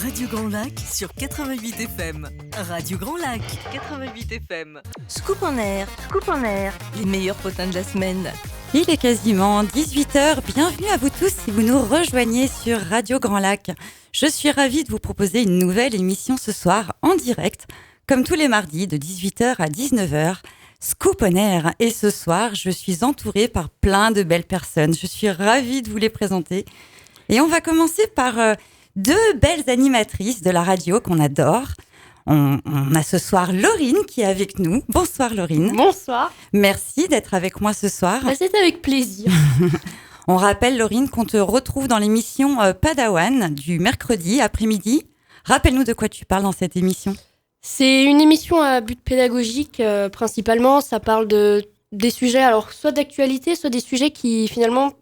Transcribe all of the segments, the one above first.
Radio Grand Lac sur 88 FM. Radio Grand Lac, 88 FM. Scoop en air. Les meilleurs potins de la semaine. Il est quasiment 18h. Bienvenue à vous tous si vous nous rejoignez sur Radio Grand Lac. Je suis ravie de vous proposer une nouvelle émission ce soir en direct, comme tous les mardis de 18h à 19h. Scoop on air. Et ce soir, je suis entourée par plein de belles personnes. Je suis ravie de vous les présenter. Et on va commencer par deux belles animatrices de la radio qu'on adore. On a ce soir Laurine qui est avec nous. Bonsoir Laurine. Bonsoir. Merci d'être avec moi ce soir. C'est avec plaisir. On rappelle Laurine qu'on te retrouve dans l'émission Padawan du mercredi après-midi. Rappelle-nous de quoi tu parles dans cette émission. C'est une émission à but pédagogique principalement. Ça parle des sujets, alors soit d'actualité, soit des sujets qui finalement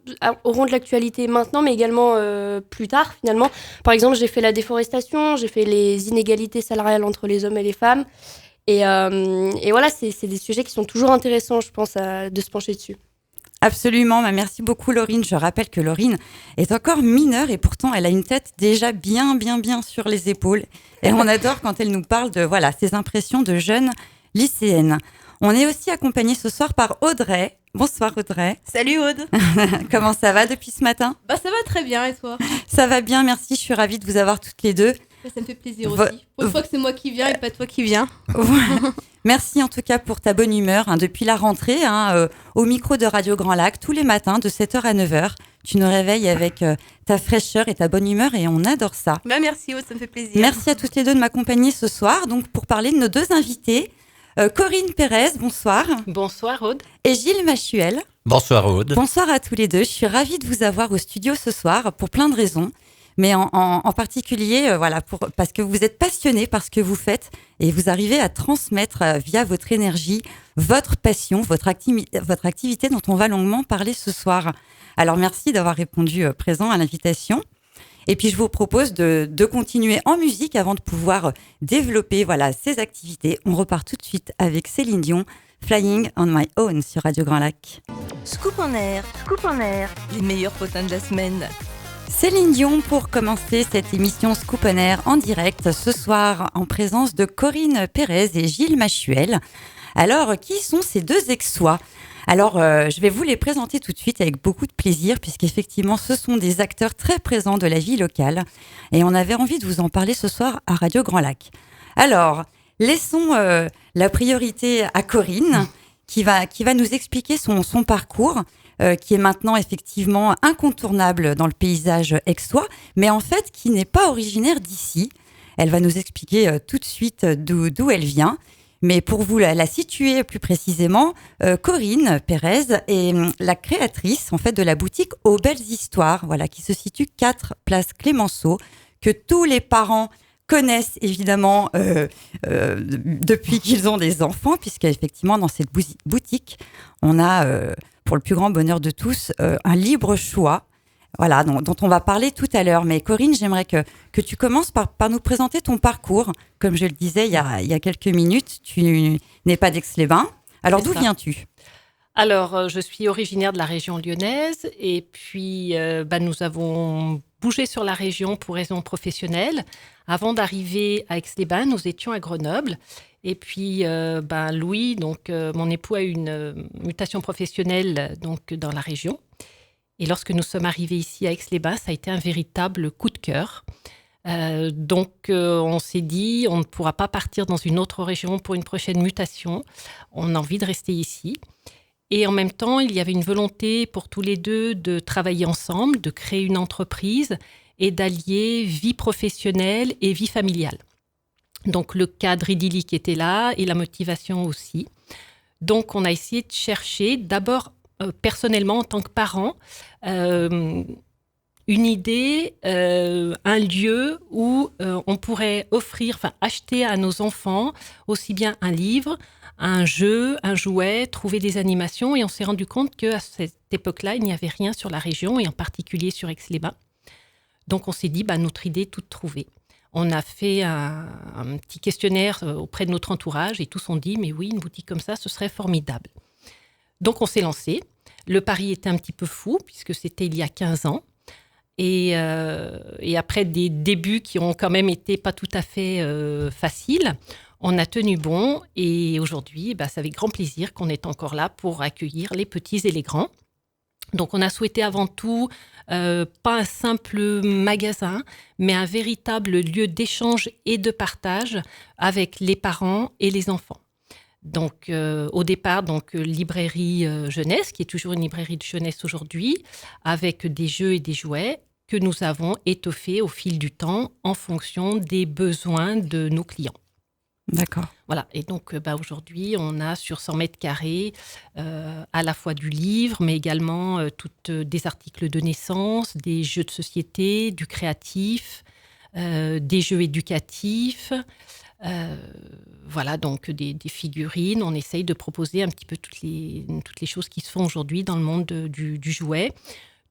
auront de l'actualité maintenant, mais également plus tard finalement. Par exemple, j'ai fait la déforestation, j'ai fait les inégalités salariales entre les hommes et les femmes. Et voilà, c'est des sujets qui sont toujours intéressants, je pense, de se pencher dessus. Absolument, merci beaucoup Laurine. Je rappelle que Laurine est encore mineure et pourtant elle a une tête déjà bien sur les épaules. Et on adore quand elle nous parle de ses impressions de jeune lycéenne. On est aussi accompagné ce soir par Audrey. Bonsoir Audrey. Salut Aude. Comment ça va depuis ce matin ? Ça va très bien et toi ? Ça va bien, merci. Je suis ravie de vous avoir toutes les deux. Ça me fait plaisir aussi. Pour une fois que c'est moi qui viens et pas toi qui viens. Merci en tout cas pour ta bonne humeur depuis la rentrée au micro de Radio Grand Lac tous les matins de 7h à 9h. Tu nous réveilles avec ta fraîcheur et ta bonne humeur et on adore ça. Merci Aude, ça me fait plaisir. Merci à toutes les deux de m'accompagner ce soir donc pour parler de nos deux invités. Corinne Pérez, bonsoir. Bonsoir Aude. Et Gilles Machuel. Bonsoir Aude. Bonsoir à tous les deux. Je suis ravie de vous avoir au studio ce soir pour plein de raisons. Mais en particulier, parce que vous êtes passionnés par ce que vous faites et vous arrivez à transmettre via votre énergie, votre passion, votre activité dont on va longuement parler ce soir. Alors merci d'avoir répondu présent à l'invitation. Et puis je vous propose de continuer en musique avant de pouvoir développer ces activités. On repart tout de suite avec Céline Dion, Flying on My Own sur Radio Grand Lac. Scoop en air. Les meilleurs potins de la semaine. Céline Dion pour commencer cette émission Scoop on Air en direct ce soir en présence de Corinne Pérez et Gilles Machuel. Alors, qui sont ces deux ex-sois ? Alors, je vais vous les présenter tout de suite avec beaucoup de plaisir puisqu'effectivement, ce sont des acteurs très présents de la vie locale et on avait envie de vous en parler ce soir à Radio Grand Lac. Alors, laissons la priorité à Corinne qui va nous expliquer son parcours. Qui est maintenant effectivement incontournable dans le paysage aixois, mais en fait qui n'est pas originaire d'ici. Elle va nous expliquer tout de suite d'où elle vient. Mais pour vous la situer plus précisément, Corinne Pérez est la créatrice en fait de la boutique Aux Belles Histoires, qui se situe 4 place Clémenceau, que tous les parents connaissent évidemment depuis qu'ils ont des enfants, puisqu'effectivement dans cette boutique, on a pour le plus grand bonheur de tous, un libre choix, dont on va parler tout à l'heure. Mais Corinne, j'aimerais que tu commences par nous présenter ton parcours. Comme je le disais il y a quelques minutes, tu n'es pas d'Aix-les-Bains. Alors, d'où viens-tu ? Alors, je suis originaire de la région lyonnaise et puis nous avons bougé sur la région pour raisons professionnelles. Avant d'arriver à Aix-les-Bains, nous étions à Grenoble. Et puis, Louis, mon époux, a eu une mutation professionnelle dans la région. Et lorsque nous sommes arrivés ici à Aix-les-Bains, ça a été un véritable coup de cœur. On s'est dit, on ne pourra pas partir dans une autre région pour une prochaine mutation. On a envie de rester ici. Et en même temps, il y avait une volonté pour tous les deux de travailler ensemble, de créer une entreprise et d'allier vie professionnelle et vie familiale. Donc, le cadre idyllique était là et la motivation aussi. Donc, on a essayé de chercher, d'abord, personnellement, en tant que parent, une idée, un lieu où on pourrait acheter à nos enfants aussi bien un livre, un jeu, un jouet, trouver des animations. Et on s'est rendu compte qu'à cette époque-là, il n'y avait rien sur la région et en particulier sur Aix-les-Bains. Donc, on s'est dit, notre idée est toute trouvée. On a fait un petit questionnaire auprès de notre entourage et tous ont dit « mais oui, une boutique comme ça, ce serait formidable ». Donc on s'est lancé. Le pari était un petit peu fou puisque c'était il y a 15 ans. Et après des débuts qui ont quand même été pas tout à fait faciles, on a tenu bon. Et aujourd'hui, c'est avec grand plaisir qu'on est encore là pour accueillir les petits et les grands. Donc, on a souhaité avant tout, pas un simple magasin, mais un véritable lieu d'échange et de partage avec les parents et les enfants. Donc, au départ, librairie jeunesse, qui est toujours une librairie de jeunesse aujourd'hui, avec des jeux et des jouets que nous avons étoffés au fil du temps en fonction des besoins de nos clients. D'accord. Voilà, et donc aujourd'hui, on a sur 100 mètres carrés à la fois du livre, mais également des articles de naissance, des jeux de société, du créatif, des jeux éducatifs, voilà, donc des figurines. On essaye de proposer un petit peu toutes les choses qui se font aujourd'hui dans le monde du jouet,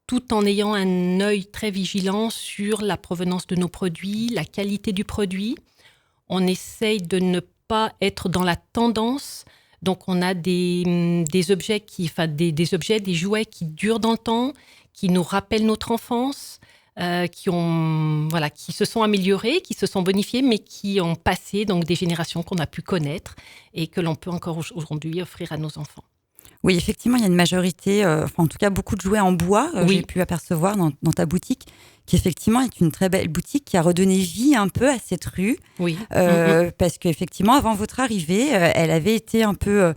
tout en ayant un œil très vigilant sur la provenance de nos produits, la qualité du produit. On essaye de ne pas être dans la tendance. Donc, on a des objets, des jouets qui durent dans le temps, qui nous rappellent notre enfance, qui se sont améliorés, qui se sont bonifiés, mais qui ont passé donc des générations qu'on a pu connaître et que l'on peut encore aujourd'hui offrir à nos enfants. Oui, effectivement, il y a une majorité, en tout cas beaucoup de jouets en bois, j'ai pu apercevoir dans ta boutique, qui effectivement est une très belle boutique qui a redonné vie un peu à cette rue. Oui. Parce qu'effectivement, avant votre arrivée, elle avait été un peu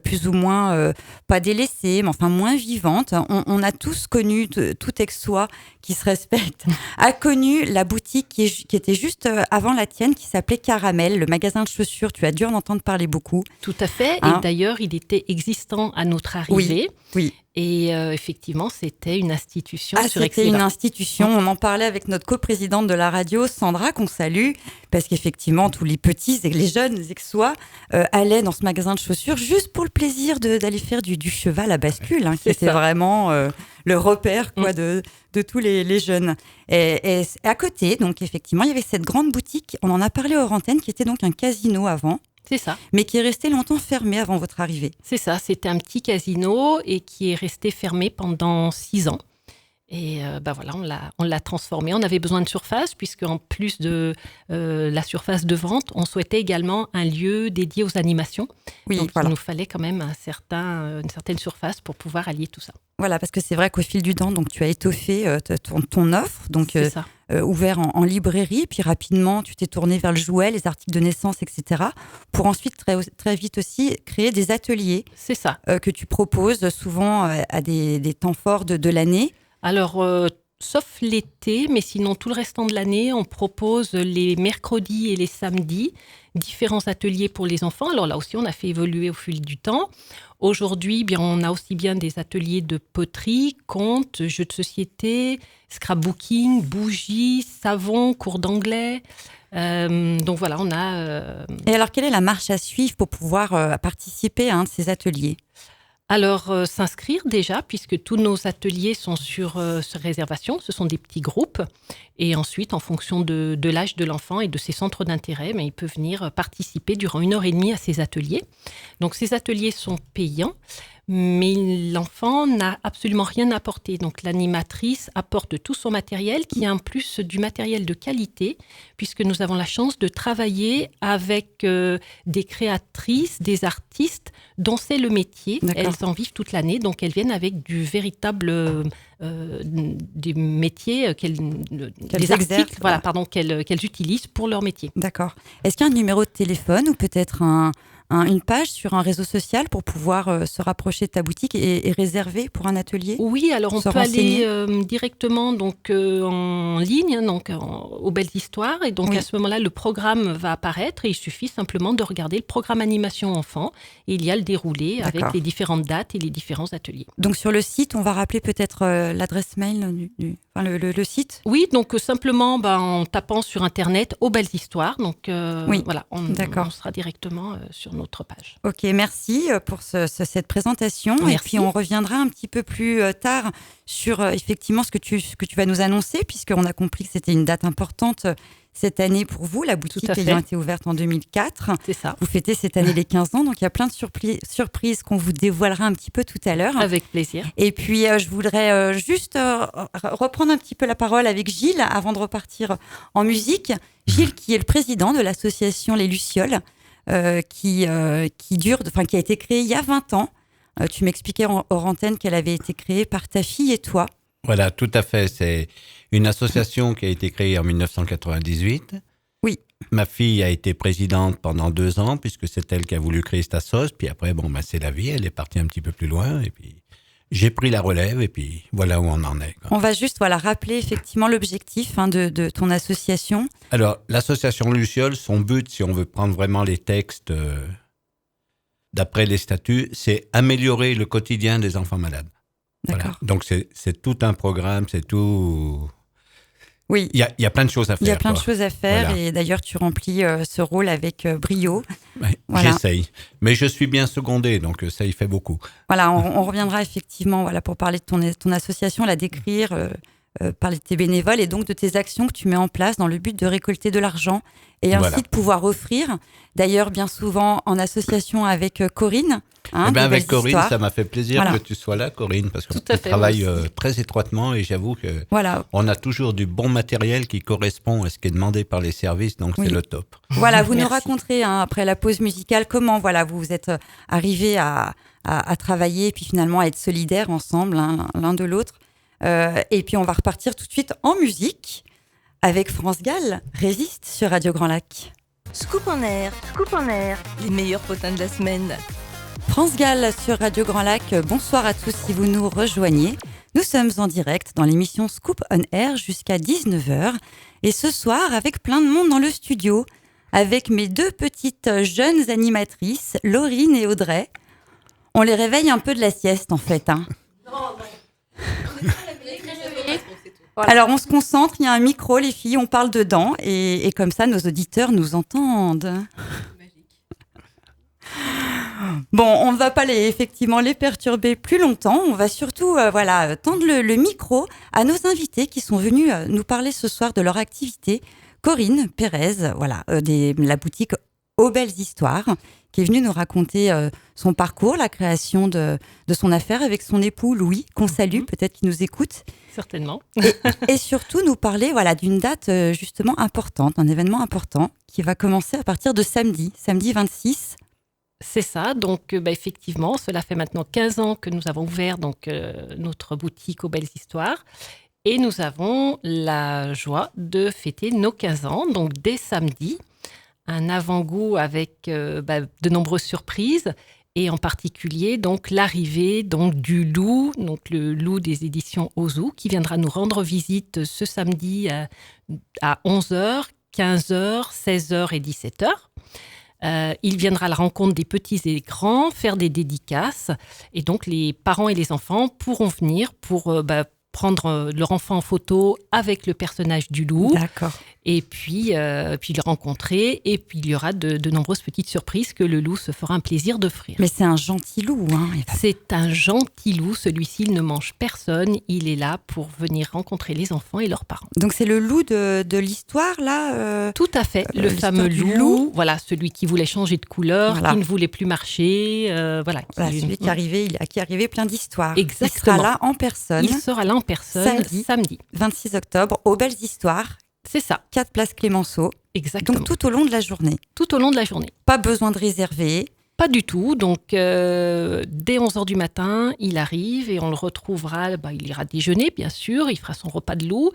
plus ou moins, pas délaissée, mais enfin moins vivante. On a tous connu, tout Aixois qui se respecte, a connu la boutique qui était juste avant la tienne, qui s'appelait Caramel, le magasin de chaussures. Tu as dû en entendre parler beaucoup. Tout à fait. Et d'ailleurs, il était existant à notre arrivée. Oui. Et effectivement, c'était une institution sur Aixois. C'était une institution. On en parlait avec notre coprésidente de la radio, Sandra, qu'on salue, parce qu'effectivement, tous les petits et les jeunes Aixois allaient dans ce magasin de chaussures juste pour le plaisir d'aller faire du cheval à bascule, qui était vraiment le repère de tous les jeunes. Et à côté, donc effectivement, il y avait cette grande boutique, on en a parlé hors antenne, qui était donc un casino avant. C'est ça. Mais qui est resté longtemps fermé avant votre arrivée. C'est ça, c'était un petit casino et qui est resté fermé pendant 6 ans. Et voilà, on l'a transformé. On avait besoin de surface, puisqu'en plus de la surface de vente, on souhaitait également un lieu dédié aux animations. Oui, donc voilà. il nous fallait quand même une certaine surface pour pouvoir allier tout ça. Voilà, parce que c'est vrai qu'au fil du temps, donc, tu as étoffé ton offre, donc c'est ça. Ouvert en librairie, puis rapidement, tu t'es tourné vers le jouet, les articles de naissance, etc., pour ensuite très vite aussi créer des ateliers. C'est ça. Que tu proposes souvent à des temps forts de l'année. Alors, sauf l'été, mais sinon tout le restant de l'année, on propose les mercredis et les samedis différents ateliers pour les enfants. Alors là aussi, on a fait évoluer au fil du temps. Aujourd'hui, on a aussi bien des ateliers de poterie, contes, jeux de société, scrapbooking, bougies, savon, cours d'anglais. Donc voilà, on a... Et alors, quelle est la marche à suivre pour pouvoir participer à un de ces ateliers ? Alors, s'inscrire déjà, puisque tous nos ateliers sont sur réservation. Ce sont des petits groupes. Et ensuite, en fonction de l'âge de l'enfant et de ses centres d'intérêt, il peut venir participer durant 1h30 à ces ateliers. Donc, ces ateliers sont payants, mais l'enfant n'a absolument rien à apporter. Donc, l'animatrice apporte tout son matériel, qui est en plus du matériel de qualité, puisque nous avons la chance de travailler avec des créatrices, des artistes, dont c'est le métier. D'accord. Elles en vivent toute l'année, donc elles viennent avec du véritable... des métiers, des articles qu'elles utilisent pour leur métier. D'accord. Est-ce qu'il y a un numéro de téléphone ou peut-être une page sur un réseau social pour pouvoir se rapprocher de ta boutique et réserver pour un atelier ? Oui, alors on peut aller directement en ligne, aux Belles Histoires. Et donc à ce moment-là, le programme va apparaître et il suffit simplement de regarder le programme animation enfant. Et il y a le déroulé avec les différentes dates et les différents ateliers. Donc sur le site, on va rappeler peut-être l'adresse mail, le site ? Oui, donc simplement en tapant sur Internet aux Belles Histoires. Donc voilà, on sera directement sur notre page. Ok, merci pour cette présentation. Merci. Et puis on reviendra un petit peu plus tard sur effectivement ce que tu vas nous annoncer, puisqu'on a compris que c'était une date importante, cette année pour vous, la boutique ayant été ouverte en 2004. C'est ça. Vous fêtez cette année les 15 ans, donc il y a plein de surprises qu'on vous dévoilera un petit peu tout à l'heure. Avec plaisir. Et puis, je voudrais juste reprendre un petit peu la parole avec Gilles avant de repartir en musique. Gilles, qui est le président de l'association Les Lucioles, qui a été créée il y a 20 ans. Tu m'expliquais hors antenne qu'elle avait été créée par ta fille et toi. Voilà, tout à fait. C'est une association qui a été créée en 1998. Oui. Ma fille a été présidente pendant 2 ans, puisque c'est elle qui a voulu créer cette assoce. Puis après, c'est la vie, elle est partie un petit peu plus loin. Et puis, j'ai pris la relève et puis voilà où on en est. On va juste rappeler effectivement l'objectif de ton association. Alors, l'association Lucioles, son but, si on veut prendre vraiment les textes d'après les statuts, c'est améliorer le quotidien des enfants malades. D'accord. Voilà. Donc, c'est tout un programme, c'est tout... Oui. Il y a plein de choses à faire. Il y a plein de choses à faire voilà. Et d'ailleurs, tu remplis ce rôle avec brio. Ouais, voilà. J'essaye. Mais je suis bien secondé, donc ça y fait beaucoup. Voilà, on reviendra effectivement pour parler de ton association, la décrire, parler de tes bénévoles et donc de tes actions que tu mets en place dans le but de récolter de l'argent et ainsi de pouvoir offrir. D'ailleurs, bien souvent en association avec Corinne. Avec Corinne, histoires. Ça m'a fait plaisir que tu sois là, Corinne, parce qu'on travaille très étroitement et j'avoue que on a toujours du bon matériel qui correspond à ce qui est demandé par les services, donc c'est le top. Voilà, vous nous raconterez après la pause musicale comment vous êtes arrivés à travailler et puis finalement à être solidaires ensemble, l'un de l'autre. Et puis on va repartir tout de suite en musique avec France Gall, Résiste sur Radio Grand Lac. Scoop en air, les meilleurs potins de la semaine. France Gall sur Radio Grand Lac, bonsoir à tous si vous nous rejoignez. Nous sommes en direct dans l'émission Scoop on Air jusqu'à 19h. Et ce soir, avec plein de monde dans le studio, avec mes 2 petites jeunes animatrices, Laurine et Audrey. On les réveille un peu de la sieste en fait. Non. Voilà. Alors on se concentre, il y a un micro, les filles, on parle dedans et comme ça nos auditeurs nous entendent. Bon, on ne va pas effectivement les perturber plus longtemps. On va surtout tendre le micro à nos invités qui sont venus nous parler ce soir de leur activité. Corinne Pérez, la boutique Aux Belles Histoires, qui est venue nous raconter son parcours, la création de son affaire avec son époux Louis, qu'on salue, peut-être qu'il nous écoute. Certainement. Et surtout nous parler d'une date justement importante, un événement important qui va commencer à partir de samedi 26. C'est ça, donc effectivement, cela fait maintenant 15 ans que nous avons ouvert notre boutique Aux Belles Histoires et nous avons la joie de fêter nos 15 ans, donc dès samedi, un avant-goût avec de nombreuses surprises et en particulier donc l'arrivée du loup, donc le loup des éditions Ozu, qui viendra nous rendre visite ce samedi à 11h, 15h, 16h et 17h. Il viendra à la rencontre des petits et des grands, faire des dédicaces. Et donc, les parents et les enfants pourront venir pour prendre leur enfant en photo avec le personnage du loup. D'accord. Et puis le rencontrer. Et puis, il y aura de nombreuses petites surprises que le loup se fera un plaisir d'offrir. Mais c'est un gentil loup. C'est un gentil loup. Celui-ci, il ne mange personne. Il est là pour venir rencontrer les enfants et leurs parents. Donc, c'est le loup de l'histoire, là Tout à fait. Le fameux loup. Voilà, celui qui voulait changer de couleur, qui ne voulait plus marcher. Celui qui arrivait plein d'histoires. Exactement. Il sera là en personne. Il sera là en personne samedi. 26 octobre, Aux Belles Histoires. C'est ça. 4 places Clémenceau. Exactement. Donc tout au long de la journée. Tout au long de la journée. Pas besoin de réserver. Pas du tout. Donc, dès 11h du matin, il arrive et on le retrouvera. Il ira déjeuner, bien sûr. Il fera son repas de loup.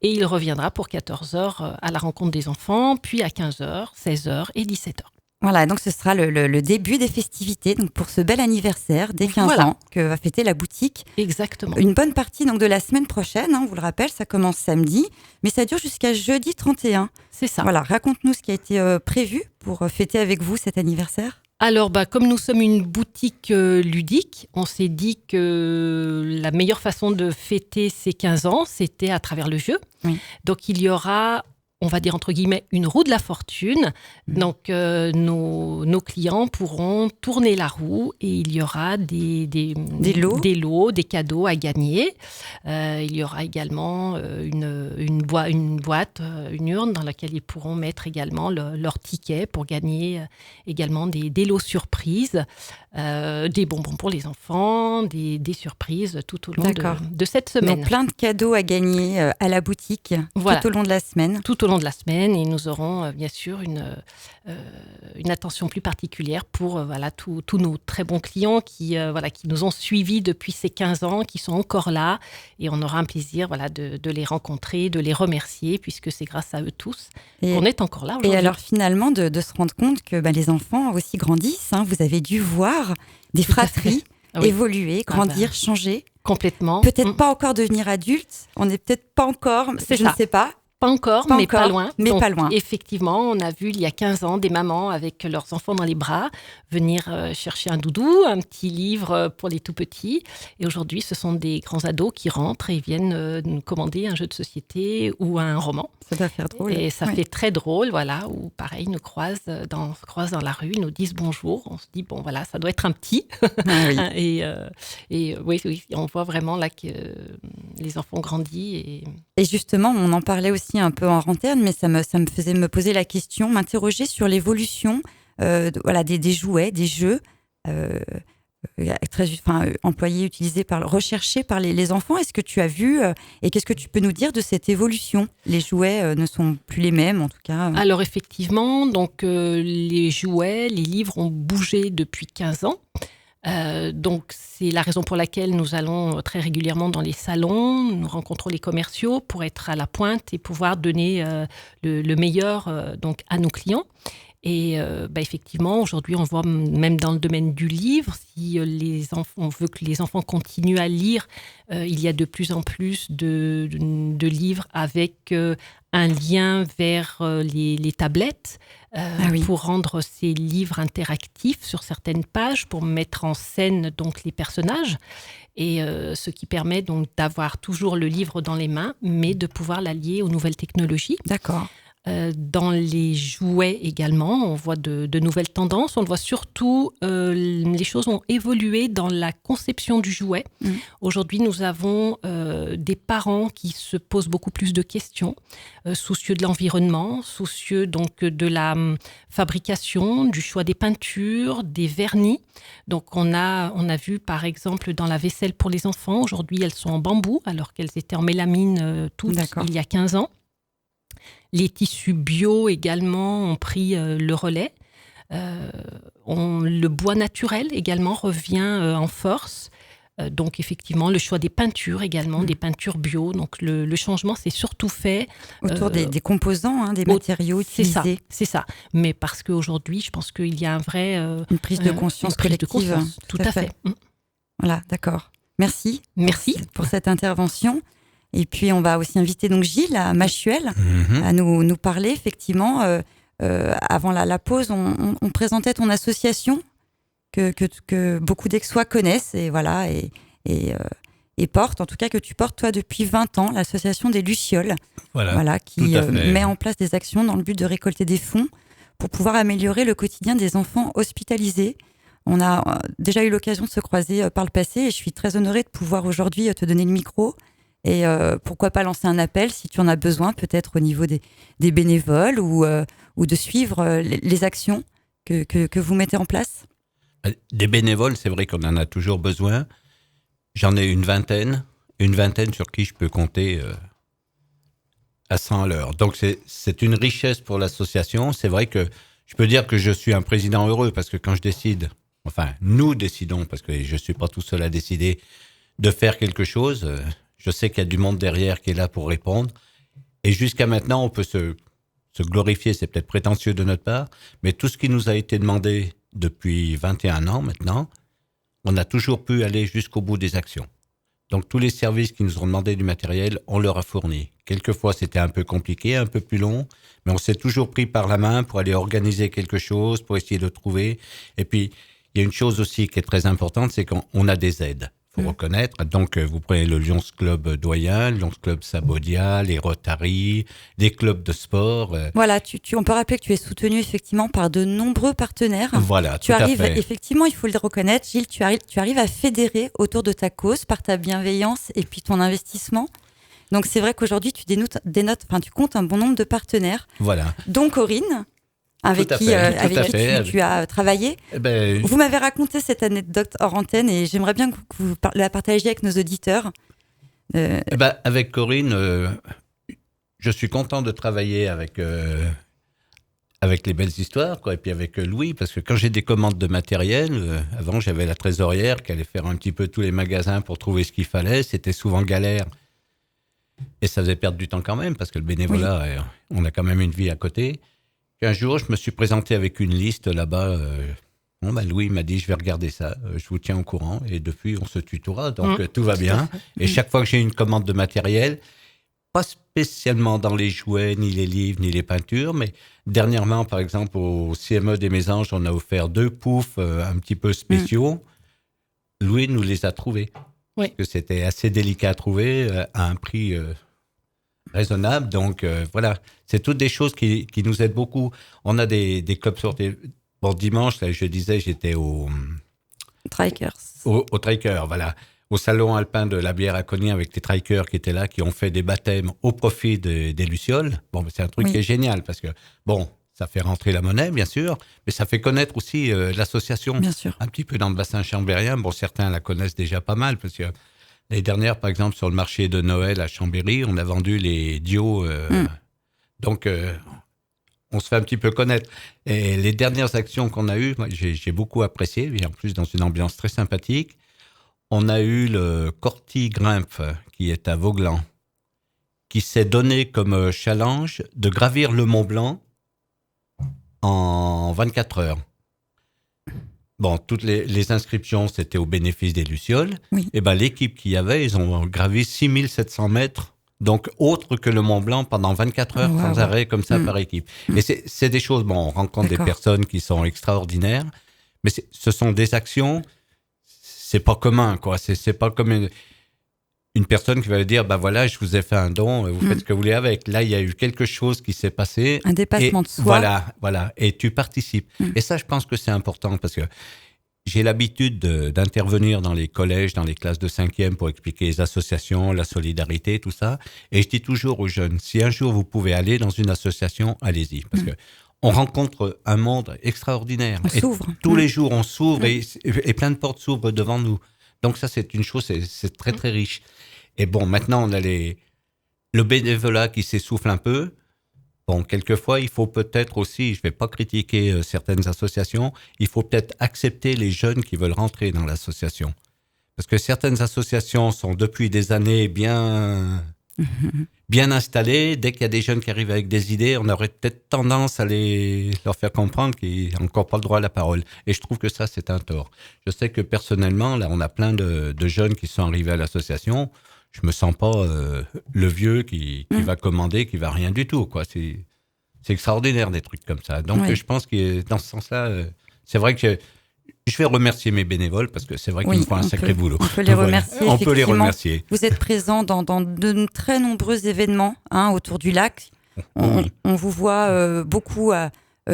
Et il reviendra pour 14h à la rencontre des enfants, puis à 15h, 16h et 17h. Voilà, donc ce sera le début des festivités donc pour ce bel anniversaire des 15 ans que va fêter la boutique. Exactement. Une bonne partie donc de la semaine prochaine, on vous le rappelle, ça commence samedi, mais ça dure jusqu'à jeudi 31. C'est ça. Voilà, raconte-nous ce qui a été prévu pour fêter avec vous cet anniversaire. Alors, comme nous sommes une boutique ludique, on s'est dit que la meilleure façon de fêter ces 15 ans, c'était à travers le jeu. Oui. Donc, il y aura on va dire entre guillemets, une roue de la fortune. Donc, nos clients pourront tourner la roue et il y aura des lots, des cadeaux à gagner. Il y aura également une boîte, une urne dans laquelle ils pourront mettre également leur ticket pour gagner également des lots surprises, des bonbons pour les enfants, des surprises tout au long de cette semaine. Donc, plein de cadeaux à gagner à la boutique tout au long de la semaine. Tout au long de la semaine, et nous aurons bien sûr une attention plus particulière pour tous nos très bons clients qui nous ont suivis depuis ces 15 ans, qui sont encore là, et on aura un plaisir de les rencontrer, de les remercier, puisque c'est grâce à eux tous qu'on est encore là aujourd'hui. Et alors finalement, de se rendre compte que les enfants aussi grandissent, vous avez dû voir des fratries évoluer, grandir, changer. Complètement. Peut-être pas encore devenir adulte, on n'est peut-être pas encore, ne sais pas. Pas encore, mais pas loin. Mais pas loin. Effectivement, on a vu il y a 15 ans des mamans avec leurs enfants dans les bras venir chercher un doudou, un petit livre pour les tout petits. Et aujourd'hui, ce sont des grands ados qui rentrent et viennent nous commander un jeu de société ou un roman. Ça doit faire drôle. Et ça fait très drôle, où pareil, ils nous croisent dans la rue, ils nous disent bonjour. On se dit, ça doit être un petit. Ah, oui. Oui, on voit vraiment là que les enfants grandissent. Et justement, on en parlait aussi un peu en antenne, mais ça me faisait me poser la question, m'interroger sur l'évolution des jouets, des jeux employés, utilisés, recherchés par les enfants. Est-ce que tu as vu et qu'est-ce que tu peux nous dire de cette évolution ? Les jouets ne sont plus les mêmes, en tout cas. Alors effectivement, donc les jouets, les livres ont bougé depuis 15 ans. Donc, c'est la raison pour laquelle nous allons très régulièrement dans les salons, nous rencontrons les commerciaux pour être à la pointe et pouvoir donner le meilleur à nos clients. Et effectivement, aujourd'hui, on voit même dans le domaine du livre, si on veut que les enfants continuent à lire, il y a de plus en plus de livres avec un lien vers les tablettes pour rendre ces livres interactifs sur certaines pages, pour mettre en scène donc les personnages. Et ce qui permet donc d'avoir toujours le livre dans les mains, mais de pouvoir l'allier aux nouvelles technologies. D'accord. Dans les jouets également, on voit de nouvelles tendances. On le voit surtout, les choses ont évolué dans la conception du jouet. Aujourd'hui, nous avons des parents qui se posent beaucoup plus de questions, soucieux de l'environnement, soucieux donc de la fabrication, du choix des peintures, des vernis. Donc on a vu par exemple dans la vaisselle pour les enfants, aujourd'hui elles sont en bambou alors qu'elles étaient en mélamine toutes il y a 15 ans. Les tissus bio également ont pris le relais. Le bois naturel également revient en force. Donc effectivement, le choix des peintures également, des peintures bio. Donc le changement s'est surtout fait autour des composants, des matériaux utilisés. C'est ça. Mais parce qu'aujourd'hui, je pense qu'il y a une prise de conscience collective. Tout à fait. Voilà, d'accord. Merci. Merci pour cette intervention. Et puis, on va aussi inviter donc Gilles Machuel à nous parler. Effectivement, avant la pause, on présentait ton association que beaucoup d'Aixois connaissent et portent, en tout cas que tu portes toi depuis 20 ans, l'association des Lucioles, qui met en place des actions dans le but de récolter des fonds pour pouvoir améliorer le quotidien des enfants hospitalisés. On a déjà eu l'occasion de se croiser par le passé et je suis très honorée de pouvoir aujourd'hui te donner le micro. Et pourquoi pas lancer un appel si tu en as besoin, peut-être au niveau des bénévoles ou de suivre les actions que vous mettez en place. Des bénévoles, c'est vrai qu'on en a toujours besoin. J'en ai une vingtaine sur qui je peux compter à 100 à l'heure. Donc c'est une richesse pour l'association. C'est vrai que je peux dire que je suis un président heureux parce que quand je décide, nous décidons, parce que je ne suis pas tout seul à décider de faire quelque chose, je sais qu'il y a du monde derrière qui est là pour répondre. Et jusqu'à maintenant, on peut se glorifier, c'est peut-être prétentieux de notre part, mais tout ce qui nous a été demandé depuis 21 ans maintenant, on a toujours pu aller jusqu'au bout des actions. Donc tous les services qui nous ont demandé du matériel, on leur a fourni. Quelquefois, c'était un peu compliqué, un peu plus long, mais on s'est toujours pris par la main pour aller organiser quelque chose, pour essayer de trouver. Et puis, il y a une chose aussi qui est très importante, c'est qu'on a des aides. faut reconnaître. Donc, vous prenez le Lions Club Doyen, le Lions Club Sabodia, les Rotary, des clubs de sport. Voilà, on peut rappeler que tu es soutenu effectivement par de nombreux partenaires. Voilà, tu tout arrives, à fait. effectivement, il faut le reconnaître, Gilles, tu arrives à fédérer autour de ta cause par ta bienveillance et puis ton investissement. Donc, c'est vrai qu'aujourd'hui, tu comptes un bon nombre de partenaires. Voilà. Dont Corinne, avec qui tu as travaillé. Vous m'avez raconté cette anecdote hors antenne et j'aimerais bien que vous la partagiez avec nos auditeurs. Avec Corinne, je suis content de travailler avec les belles histoires, quoi, et puis avec Louis, parce que quand j'ai des commandes de matériel, avant j'avais la trésorière qui allait faire un petit peu tous les magasins pour trouver ce qu'il fallait, c'était souvent galère. Et ça faisait perdre du temps quand même, parce que le bénévolat, on a quand même une vie à côté. Puis un jour, je me suis présenté avec une liste là-bas. Louis m'a dit, je vais regarder ça, je vous tiens au courant. Et depuis, on se tutoie, donc tout va bien. Et chaque fois que j'ai une commande de matériel, pas spécialement dans les jouets, ni les livres, ni les peintures, mais dernièrement, par exemple, au CME des Mésanges, on a offert 2 poufs un petit peu spéciaux. Louis nous les a trouvés. Oui. Parce que c'était assez délicat à trouver, à un prix raisonnable. Donc, voilà, c'est toutes des choses qui nous aident beaucoup. On a des clubs sortis. Bon, dimanche, là, je disais, j'étais au Trikers. Au Triker, voilà. Au salon alpin de la bière à Cogny avec les Trikers qui étaient là, qui ont fait des baptêmes au profit des Lucioles. Bon, c'est un truc qui est génial parce que, bon, ça fait rentrer la monnaie, bien sûr, mais ça fait connaître aussi l'association. Bien sûr. Un petit peu dans le bassin chambérien. Bon, certains la connaissent déjà pas mal parce que l'année dernière, par exemple, sur le marché de Noël à Chambéry, on a vendu les Dio. Donc, on se fait un petit peu connaître. Et les dernières actions qu'on a eues, moi, j'ai beaucoup apprécié, et en plus dans une ambiance très sympathique. On a eu le Corti Grimpe, qui est à Vauglan, qui s'est donné comme challenge de gravir le Mont Blanc en 24 heures. Bon, toutes les inscriptions, c'était au bénéfice des Lucioles. Oui. Et l'équipe qu'il y avait, ils ont gravi 6700 mètres, donc autre que le Mont Blanc, pendant 24 heures, sans arrêt, comme ça, par équipe. Et c'est des choses, bon, on rencontre des personnes qui sont extraordinaires, mais ce sont des actions, c'est pas commun, quoi. C'est pas comme une personne qui va dire, voilà, je vous ai fait un don, vous faites ce que vous voulez avec. Là, il y a eu quelque chose qui s'est passé. Un dépassement de soi. Voilà. Et tu participes. Et ça, je pense que c'est important parce que j'ai l'habitude d'intervenir dans les collèges, dans les classes de 5e pour expliquer les associations, la solidarité, tout ça. Et je dis toujours aux jeunes, si un jour vous pouvez aller dans une association, allez-y. Parce que on rencontre un monde extraordinaire. On s'ouvre. Tous les jours, on s'ouvre et plein de portes s'ouvrent devant nous. Donc ça, c'est une chose, c'est très, très riche. Et bon, maintenant, on a le bénévolat qui s'essouffle un peu. Bon, quelquefois, il faut peut-être aussi, je ne vais pas critiquer certaines associations, il faut peut-être accepter les jeunes qui veulent rentrer dans l'association. Parce que certaines associations sont depuis des années bien installées. Dès qu'il y a des jeunes qui arrivent avec des idées, on aurait peut-être tendance à leur faire comprendre qu'ils n'ont encore pas le droit à la parole. Et je trouve que ça, c'est un tort. Je sais que personnellement, là, on a plein de jeunes qui sont arrivés à l'association. Je me sens pas le vieux qui va commander, qui va rien du tout, quoi. C'est extraordinaire des trucs comme ça. Donc je pense que dans ce sens-là, c'est vrai que je vais remercier mes bénévoles parce que c'est vrai qu'ils me font un sacré boulot. On peut les remercier. On peut les remercier. Vous êtes présents dans de très nombreux événements autour du lac. On vous voit beaucoup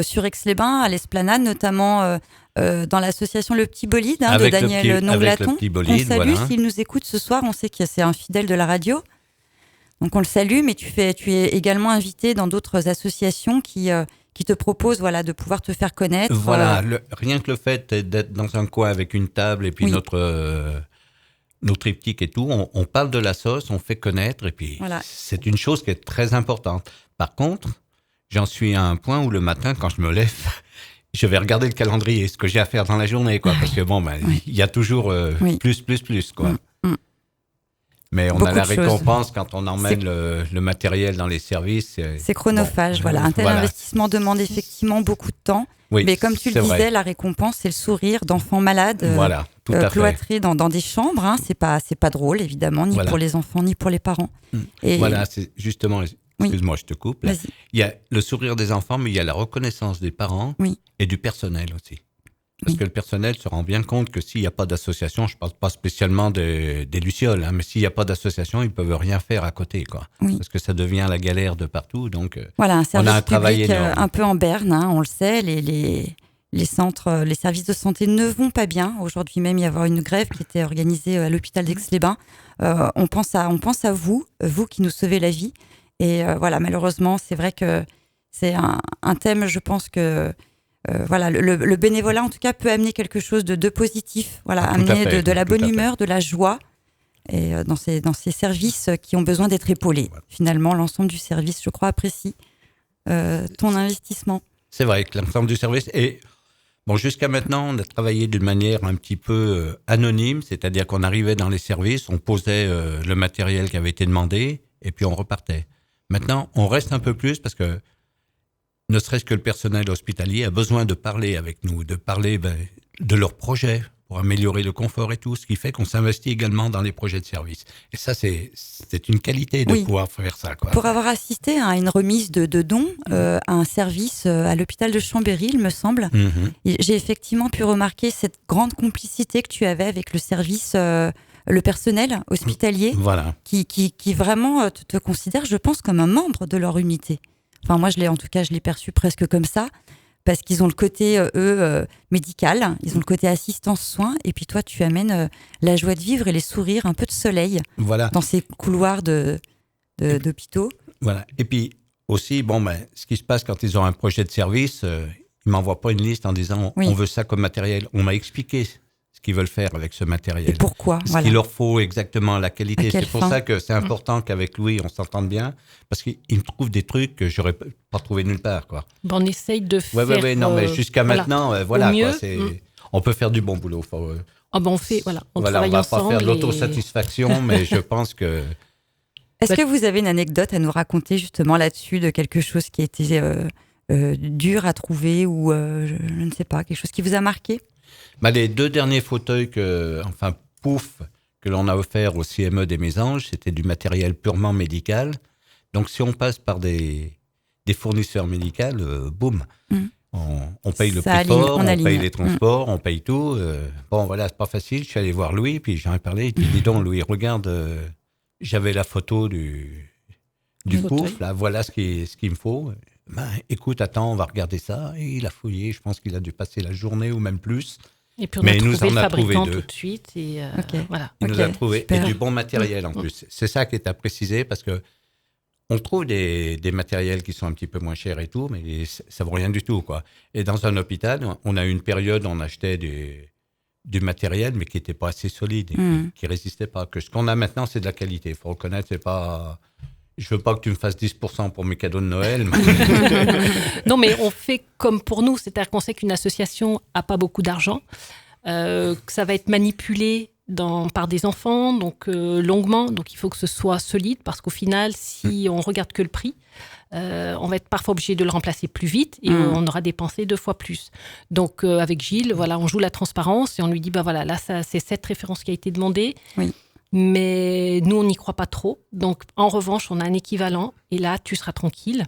sur Aix-les-Bains, à l'Esplanade, notamment dans l'association Le Petit Bolide de Daniel Nonglaton. On salue s'il nous écoute ce soir. On sait que c'est un fidèle de la radio. Donc on le salue, mais tu es également invité dans d'autres associations qui te proposent de pouvoir te faire connaître. Voilà, rien que le fait d'être dans un coin avec une table et puis nos triptyques et tout, on parle de la sauce, on fait connaître et puis c'est une chose qui est très importante. Par contre, j'en suis à un point où le matin, quand je me lève, je vais regarder le calendrier, ce que j'ai à faire dans la journée, quoi, parce que il y a toujours plus, quoi. Mais on a la récompense quand on emmène le matériel dans les services. C'est chronophage, Un tel investissement demande effectivement beaucoup de temps. Oui, mais comme tu le disais, la récompense, c'est le sourire d'enfants malades, cloîtrés dans des chambres. C'est pas drôle, évidemment, ni pour les enfants, ni pour les parents. Et c'est justement... Excuse-moi, je te coupe. Là. Il y a le sourire des enfants, mais il y a la reconnaissance des parents et du personnel aussi. Parce que le personnel se rend bien compte que s'il n'y a pas d'association, je ne parle pas spécialement des Lucioles, mais s'il n'y a pas d'association, ils ne peuvent rien faire à côté, quoi. Oui. Parce que ça devient la galère de partout. Donc, voilà, un service on a un travail public énorme. un peu en berne, on le sait. Les centres, les services de santé ne vont pas bien. Aujourd'hui même, il y a une grève qui était organisée à l'hôpital d'Aix-les-Bains. On pense à vous qui nous sauvez la vie. Et voilà, malheureusement, c'est vrai que c'est un thème, je pense que voilà, le bénévolat, en tout cas, peut amener quelque chose de positif. Voilà, amener de la bonne humeur, de la joie. Et dans ces services qui ont besoin d'être épaulés. Ouais. Finalement, l'ensemble du service, je crois, apprécie ton investissement. C'est vrai que l'ensemble du service... Et bon, jusqu'à maintenant, on a travaillé d'une manière un petit peu anonyme, c'est-à-dire qu'on arrivait dans les services, on posait le matériel qui avait été demandé, et puis on repartait. Maintenant, on reste un peu plus parce que ne serait-ce que le personnel hospitalier a besoin de parler avec nous, de parler de leurs projets pour améliorer le confort et tout, ce qui fait qu'on s'investit également dans les projets de service. Et ça, c'est une qualité de pouvoir faire ça, quoi. Pour avoir assisté à une remise de dons à un service à l'hôpital de Chambéry, il me semble, j'ai effectivement pu remarquer cette grande complicité que tu avais avec le service, le personnel hospitalier, voilà. qui vraiment te considère, je pense, comme un membre de leur unité. Enfin, moi, je l'ai perçu presque comme ça, parce qu'ils ont le côté, médical, ils ont le côté assistance-soins, et puis toi, tu amènes la joie de vivre et les sourires, un peu de soleil dans ces couloirs d'hôpitaux. Voilà. Et puis aussi, ce qui se passe quand ils ont un projet de service, ils ne m'envoient pas une liste en disant on veut ça comme matériel. On m'a expliqué ce qu'ils veulent faire avec ce matériel. Et pourquoi ce qu'il leur faut exactement, la qualité. C'est pour ça que c'est important qu'avec Louis, on s'entende bien, parce qu'il me trouve des trucs que j'aurais pas trouvé nulle part, quoi. On essaye de faire... Oui, non, mais jusqu'à maintenant, voilà, mieux, quoi, on peut faire du bon boulot. on fait, on va travaille ensemble. On va pas faire l'autosatisfaction, mais je pense que... Est-ce que vous avez une anecdote à nous raconter justement là-dessus, de quelque chose qui a été dur à trouver, ou je ne sais pas, quelque chose qui vous a marqué? Les 2 derniers fauteuils que l'on a offert au CME des Mésanges, c'était du matériel purement médical. Donc, si on passe par des fournisseurs médicaux, boum, on paye le prix fort, on paye les transports, on paye tout. Voilà, c'est pas facile. Je suis allé voir Louis, puis j'en ai parlé. Il dit, dis donc, Louis, regarde, j'avais la photo du pouf, là, voilà ce qu'il me faut. Écoute, attends, on va regarder ça. Et il a fouillé, je pense qu'il a dû passer la journée ou même plus. Et puis on a trouvé le fabricant tout de suite. Et voilà. Il nous a trouvé, et du bon matériel en plus. C'est ça qui est à préciser, parce que on trouve des matériels qui sont un petit peu moins chers et tout, mais ça vaut rien du tout, quoi. Et dans un hôpital, on a eu une période où on achetait du matériel, mais qui n'était pas assez solide, et qui résistait pas. Que ce qu'on a maintenant, c'est de la qualité. Il faut reconnaître, c'est pas... Je veux pas que tu me fasses 10% pour mes cadeaux de Noël. Non, mais on fait comme pour nous. C'est-à-dire qu'on sait qu'une association a pas beaucoup d'argent, que ça va être manipulé par des enfants, donc longuement. Donc, il faut que ce soit solide, parce qu'au final, si on regarde que le prix, on va être parfois obligé de le remplacer plus vite et on aura dépensé 2 fois plus. Donc, avec Gilles, voilà, on joue la transparence et on lui dit, voilà, là, c'est cette référence qui a été demandée. Oui. Mais nous, on n'y croit pas trop. Donc, en revanche, on a un équivalent. Et là, tu seras tranquille.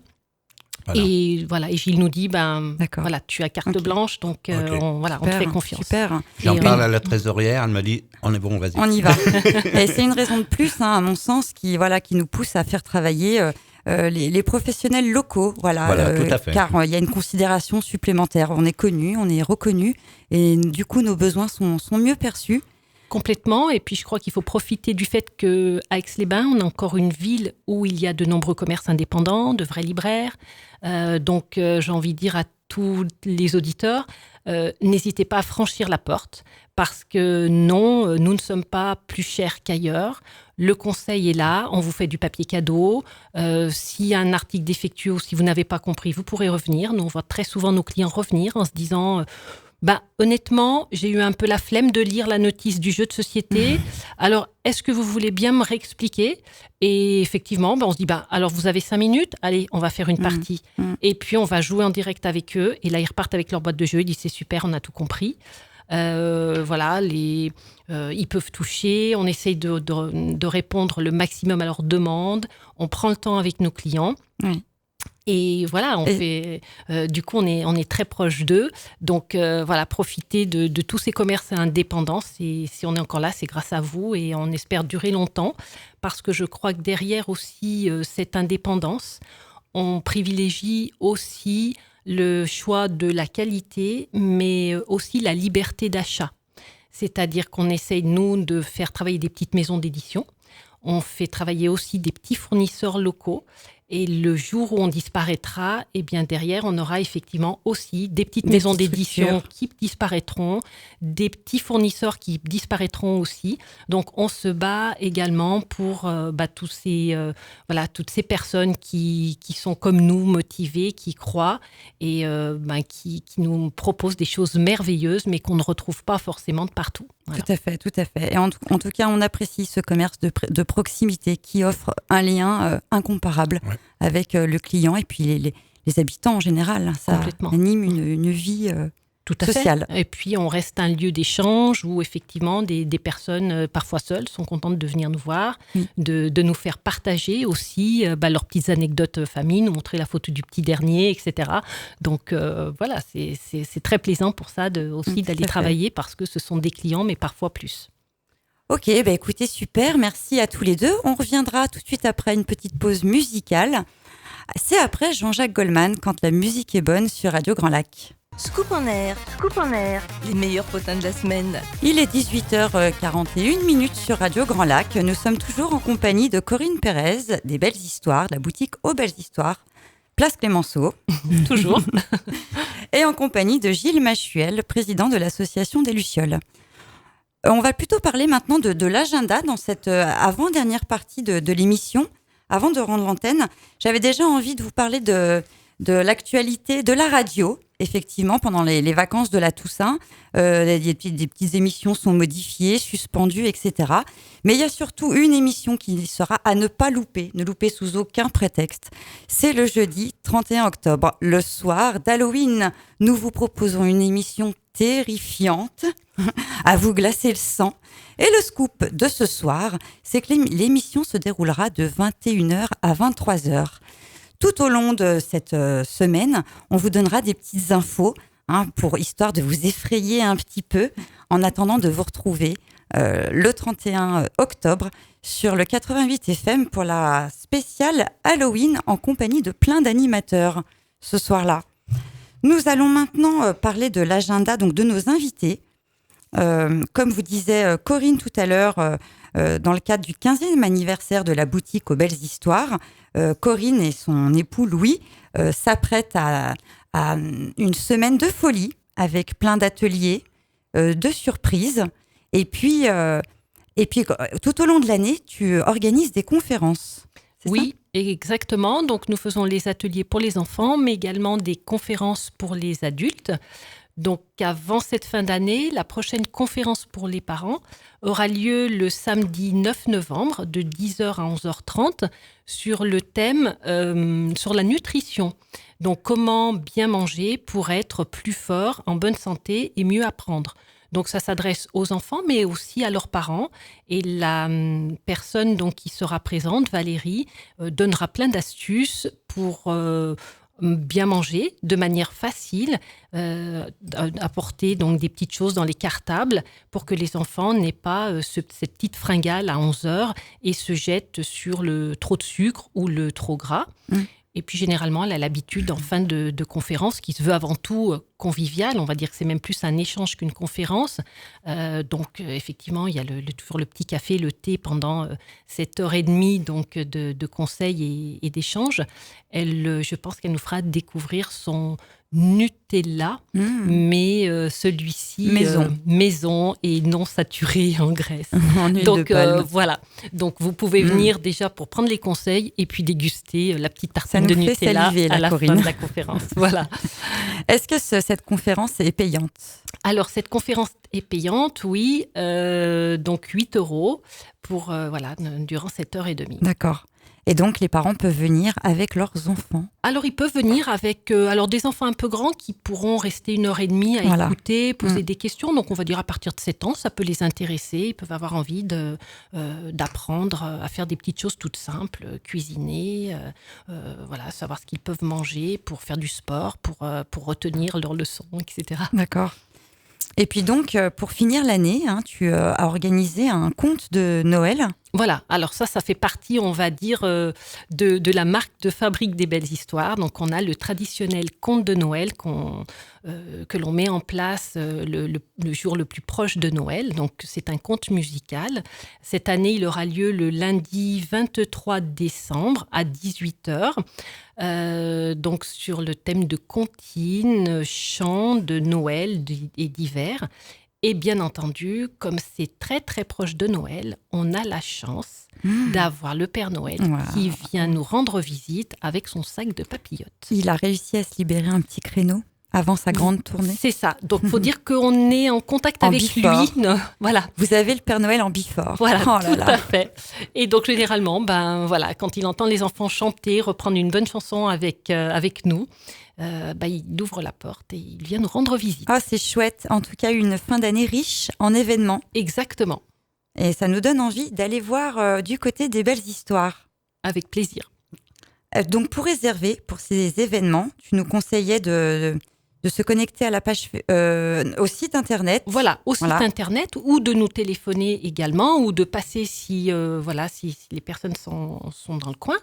Voilà. Et Gilles nous dit, voilà, tu as carte blanche. Donc, on te fait confiance. Super. J'en parle à la trésorière. Elle me dit, on est bon, vas-y. On y va. Et c'est une raison de plus, à mon sens, qui nous pousse à faire travailler les professionnels locaux. Voilà, tout à fait. Car il y a une considération supplémentaire. On est connu, on est reconnu. Et du coup, nos besoins sont mieux perçus. Complètement. Et puis, je crois qu'il faut profiter du fait qu'à Aix-les-Bains, on a encore une ville où il y a de nombreux commerces indépendants, de vrais libraires. Donc, j'ai envie de dire à tous les auditeurs, n'hésitez pas à franchir la porte, parce que non, nous ne sommes pas plus chers qu'ailleurs. Le conseil est là, on vous fait du papier cadeau. S'il y a un article défectueux ou si vous n'avez pas compris, vous pourrez revenir. Nous, on voit très souvent nos clients revenir en se disant... honnêtement, j'ai eu un peu la flemme de lire la notice du jeu de société. Alors, est-ce que vous voulez bien me réexpliquer? Et effectivement, on se dit, alors vous avez 5 minutes, allez, on va faire une partie. Et puis, on va jouer en direct avec eux. Et là, ils repartent avec leur boîte de jeu. Ils disent, c'est super, on a tout compris. Voilà, ils peuvent toucher. On essaye de répondre le maximum à leurs demandes. On prend le temps avec nos clients. Et voilà, du coup, on est très proche d'eux. Donc, voilà, profiter de tous ces commerces indépendants. Si on est encore là, c'est grâce à vous et on espère durer longtemps parce que je crois que derrière aussi cette indépendance, on privilégie aussi le choix de la qualité, mais aussi la liberté d'achat. C'est-à-dire qu'on essaye, nous, de faire travailler des petites maisons d'édition. On fait travailler aussi des petits fournisseurs locaux. Et le jour où on disparaîtra, eh bien derrière, on aura effectivement aussi des petites maisons d'édition qui disparaîtront, des petits fournisseurs qui disparaîtront aussi. Donc, on se bat également pour toutes ces personnes qui sont comme nous, motivées, qui croient et qui nous proposent des choses merveilleuses, mais qu'on ne retrouve pas forcément de partout. Voilà. Tout à fait. Et en tout cas, on apprécie ce commerce de proximité qui offre un lien incomparable avec le client et puis les habitants en général. Ça anime une vie tout à sociale. Fait. Et puis, on reste un lieu d'échange où effectivement des personnes, parfois seules, sont contentes de venir nous voir, de nous faire partager aussi leurs petites anecdotes famille, nous montrer la photo du petit dernier, etc. Donc, voilà, c'est très plaisant pour ça aussi d'aller travailler parce que ce sont des clients, mais parfois plus. Ok, écoutez, super, merci à tous les deux. On reviendra tout de suite après une petite pause musicale. C'est après Jean-Jacques Goldman, Quand la musique est bonne, sur Radio Grand Lac. Scoop en air, les meilleurs potins de la semaine. Il est 18h41 sur Radio Grand Lac. Nous sommes toujours en compagnie de Corinne Pérez, des Belles Histoires, de la boutique Aux Belles Histoires, place Clémenceau. Toujours. Et en compagnie de Gilles Machuel, président de l'association des Lucioles. On va plutôt parler maintenant de l'agenda dans cette avant-dernière partie de l'émission. Avant de rendre l'antenne, j'avais déjà envie de vous parler de l'actualité de la radio. Effectivement, pendant les vacances de la Toussaint, des petites émissions sont modifiées, suspendues, etc. Mais il y a surtout une émission qui sera à ne pas louper, ne louper sous aucun prétexte. C'est le jeudi 31 octobre, le soir d'Halloween. Nous vous proposons une émission terrifiante, à vous glacer le sang. Et le scoop de ce soir, c'est que l'émission se déroulera de 21h à 23h. Tout au long de cette semaine, on vous donnera des petites infos, histoire de vous effrayer un petit peu, en attendant de vous retrouver le 31 octobre sur le 88 FM pour la spéciale Halloween en compagnie de plein d'animateurs ce soir-là. Nous allons maintenant parler de l'agenda donc de nos invités. Comme vous disait Corinne tout à l'heure, dans le cadre du 15e anniversaire de la boutique Aux Belles Histoires, Corinne et son époux Louis s'apprêtent à une semaine de folie avec plein d'ateliers, de surprises. Et puis, tout au long de l'année, tu organises des conférences. Oui, exactement. Donc, nous faisons les ateliers pour les enfants, mais également des conférences pour les adultes. Donc, avant cette fin d'année, la prochaine conférence pour les parents aura lieu le samedi 9 novembre de 10h à 11h30 sur le thème sur la nutrition. Donc, comment bien manger pour être plus fort, en bonne santé et mieux apprendre. Donc, ça s'adresse aux enfants, mais aussi à leurs parents. Et la personne donc, qui sera présente, Valérie, donnera plein d'astuces pour bien manger de manière facile, apporter donc des petites choses dans les cartables pour que les enfants n'aient pas cette petite fringale à 11h et se jettent sur le trop de sucre ou le trop gras. Et puis, généralement, elle a l'habitude, en fin de conférence, qui se veut avant tout conviviale. On va dire que c'est même plus un échange qu'une conférence. Donc, effectivement, il y a toujours le petit café, le thé pendant cette heure et demie donc, de conseils et d'échanges. Je pense qu'elle nous fera découvrir son Nutella, mais celui-ci maison et non saturé en graisse. En huile donc de palme. voilà. Donc vous pouvez venir déjà pour prendre les conseils et puis déguster la petite tartine de Nutella à la fin de la conférence. Voilà. Est-ce que cette conférence est payante ? Alors cette conférence est payante, oui. Donc 8 € pour durant cette heure et demie. D'accord. Et donc, les parents peuvent venir avec leurs enfants. Alors, ils peuvent venir avec des enfants un peu grands qui pourront rester 1h30 à écouter, poser des questions. Donc, on va dire à partir de 7 ans, ça peut les intéresser. Ils peuvent avoir envie d'apprendre à faire des petites choses toutes simples, cuisiner, savoir ce qu'ils peuvent manger pour faire du sport, pour retenir leurs leçons, etc. D'accord. Et puis donc, pour finir l'année, tu as organisé un conte de Noël. Voilà, alors ça fait partie, on va dire, de la marque de fabrique des belles histoires. Donc, on a le traditionnel conte de Noël que l'on met en place le jour le plus proche de Noël. Donc, c'est un conte musical. Cette année, il aura lieu le lundi 23 décembre à 18h. Donc, sur le thème de comptines, chants de Noël et d'hiver. Et bien entendu, comme c'est très très proche de Noël, on a la chance d'avoir le Père Noël qui vient nous rendre visite avec son sac de papillotes. Il a réussi à se libérer un petit créneau avant sa grande tournée. C'est ça. Donc, il faut dire qu'on est en contact avec lui. Voilà. Vous avez le Père Noël en bifort. Voilà, tout à fait. Et donc, généralement, quand il entend les enfants chanter, reprendre une bonne chanson avec nous, il ouvre la porte et il vient nous rendre visite. Ah, c'est chouette. En tout cas, une fin d'année riche en événements. Exactement. Et ça nous donne envie d'aller voir du côté des belles histoires. Avec plaisir. Donc, pour réserver pour ces événements, tu nous conseillais de se connecter à la page, au site internet. Voilà, au site internet, ou de nous téléphoner également, ou de passer si les personnes sont dans le coin.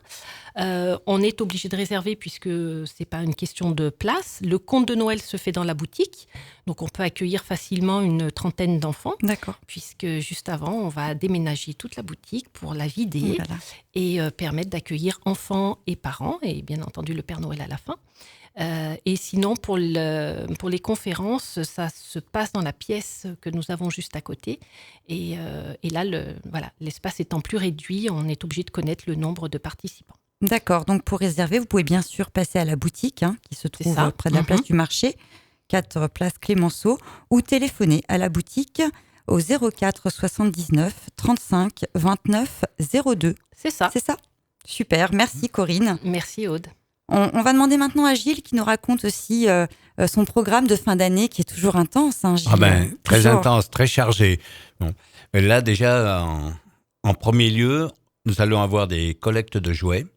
On est obligé de réserver puisque c'est pas une question de place. Le conte de Noël se fait dans la boutique, donc on peut accueillir facilement une 30aine d'enfants. D'accord. Puisque juste avant, on va déménager toute la boutique pour la vider et permettre d'accueillir enfants et parents, et bien entendu le Père Noël à la fin. Et sinon, pour les conférences, ça se passe dans la pièce que nous avons juste à côté. Et là, l'espace étant plus réduit, on est obligé de connaître le nombre de participants. D'accord. Donc, pour réserver, vous pouvez bien sûr passer à la boutique qui se trouve près de la place du marché, 4 place Clémenceau, ou téléphoner à la boutique au 04 79 35 29 02. C'est ça. C'est ça. Super. Merci, Corinne. Merci, Aude. On va demander maintenant à Gilles qui nous raconte aussi son programme de fin d'année qui est toujours intense. Gilles, très intense, très chargé. Bon. Mais là, déjà, en premier lieu, nous allons avoir des collectes de jouets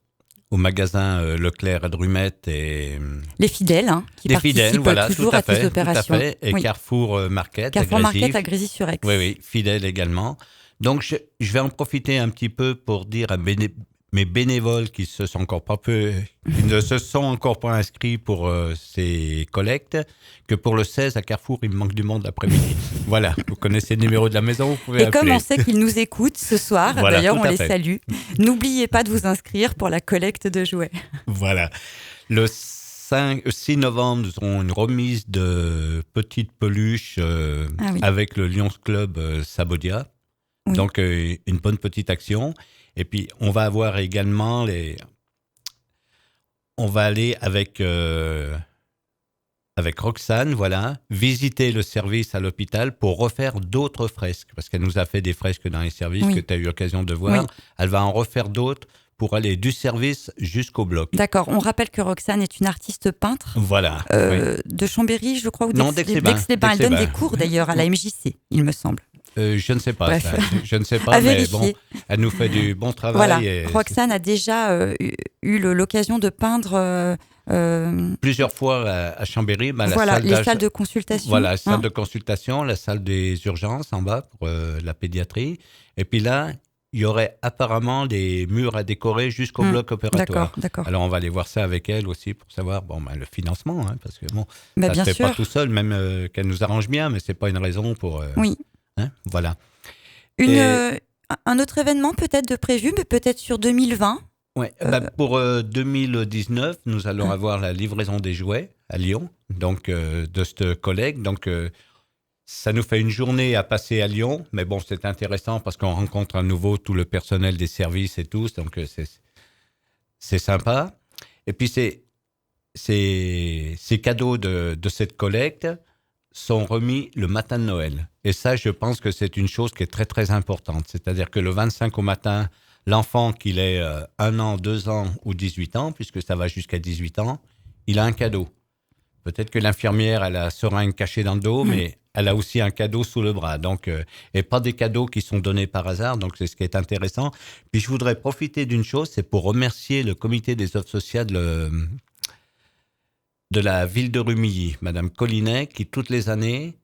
au magasin Leclerc à Drumette et les fidèles qui participent toujours à ces opérations. Tout à fait. Et Carrefour Market à Grésy-sur-Aix. Oui, fidèles également. Donc, je vais en profiter un petit peu pour dire à mes bénévoles qui ne se sont encore pas inscrits pour ces collectes, que pour le 16 à Carrefour, il me manque du monde l'après-midi. Voilà, vous connaissez le numéro de la maison, vous pouvez appeler. Et comme on sait qu'ils nous écoutent ce soir, d'ailleurs on les salue, n'oubliez pas de vous inscrire pour la collecte de jouets. Voilà. Le 6 novembre, nous aurons une remise de petites peluches avec le Lions Club Sabodia. Oui. Donc, une bonne petite action. Et puis, on va avoir également on va aller avec Roxane, visiter le service à l'hôpital pour refaire d'autres fresques. Parce qu'elle nous a fait des fresques dans les services que tu as eu l'occasion de voir. Oui. Elle va en refaire d'autres pour aller du service jusqu'au bloc. D'accord. On rappelle que Roxane est une artiste peintre. Voilà. De Chambéry, je crois, ou d'Aix-les-Bains. Elle donne des cours, d'ailleurs, à la MJC, il me semble. Je ne sais pas, je ne sais pas, mais bon, elle nous fait du bon travail. Voilà, Roxane a déjà eu l'occasion de peindre... plusieurs fois à Chambéry. Les salles de consultation. Voilà, la salle de consultation, la salle des urgences en bas pour la pédiatrie. Et puis là, il y aurait apparemment des murs à décorer jusqu'au bloc opératoire. D'accord. Alors, on va aller voir ça avec elle aussi pour savoir le financement. Parce que bon, ça ne se fait pas tout seul, même qu'elle nous arrange bien, mais ce n'est pas une raison pour... Oui. Voilà. Un autre événement peut-être de prévu, mais peut-être sur 2020. Ouais. Pour 2019, nous allons avoir la livraison des jouets à Lyon, donc de cette collègue. Donc, ça nous fait une journée à passer à Lyon, mais bon, c'est intéressant parce qu'on rencontre à nouveau tout le personnel des services et tous, donc c'est sympa. Et puis, ces cadeaux de cette collecte sont remis le matin de Noël. Et ça, je pense que c'est une chose qui est très, très importante. C'est-à-dire que le 25 au matin, l'enfant, qu'il ait 1 an, 2 ans ou 18 ans, puisque ça va jusqu'à 18 ans, il a un cadeau. Peut-être que l'infirmière, elle a seringue cachée dans le dos, mais elle a aussi un cadeau sous le bras. Donc, et pas des cadeaux qui sont donnés par hasard. Donc, c'est ce qui est intéressant. Puis, je voudrais profiter d'une chose, c'est pour remercier le comité des œuvres sociales de la ville de Rumilly, Madame Collinet, qui toutes les années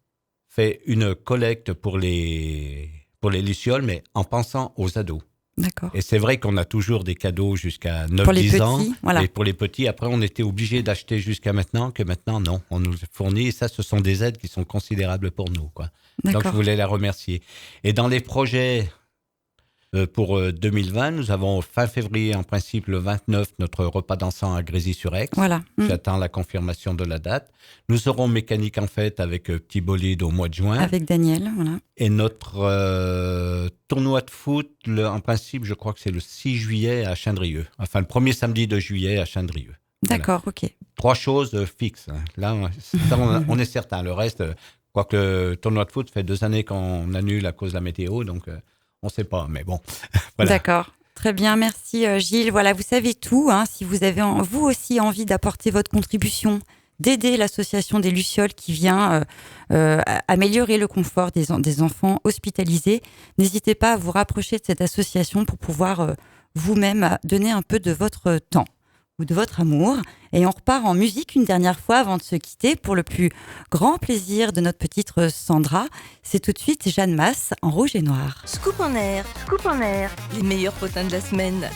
fait une collecte pour les lucioles, mais en pensant aux ados. D'accord. Et c'est vrai qu'on a toujours des cadeaux jusqu'à 9-10 ans. Voilà. Et pour les petits, après, on était obligé d'acheter jusqu'à maintenant, que maintenant, non. On nous fournit, et ça, ce sont des aides qui sont considérables pour nous, quoi. Donc, je voulais la remercier. Et dans les projets pour 2020, nous avons fin février, en principe, le 29, notre repas dansant à Grésy-sur-Aix. Voilà. J'attends la confirmation de la date. Nous aurons Mécanique en fête avec Petit Bolide au mois de juin. Avec Daniel, voilà. Et notre tournoi de foot, en principe, je crois que c'est le 6 juillet à Chindrieux. Enfin, le premier samedi de juillet à Chindrieux. D'accord, voilà. ok. 3 choses fixes. Là, on est certain. Le reste, quoique le tournoi de foot fait 2 années qu'on annule à cause de la météo, donc on ne sait pas. Mais bon, voilà. D'accord. Très bien, merci Gilles. Voilà, vous savez tout. Hein, si vous avez vous aussi envie d'apporter votre contribution, d'aider l'association des Lucioles qui vient améliorer le confort des enfants hospitalisés, n'hésitez pas à vous rapprocher de cette association pour pouvoir vous-même donner un peu de votre temps ou de votre amour. Et on repart en musique une dernière fois avant de se quitter pour le plus grand plaisir de notre petite Sandra. C'est tout de suite Jeanne Masse en rouge et noir. Scoop en air, les meilleurs potins de la semaine.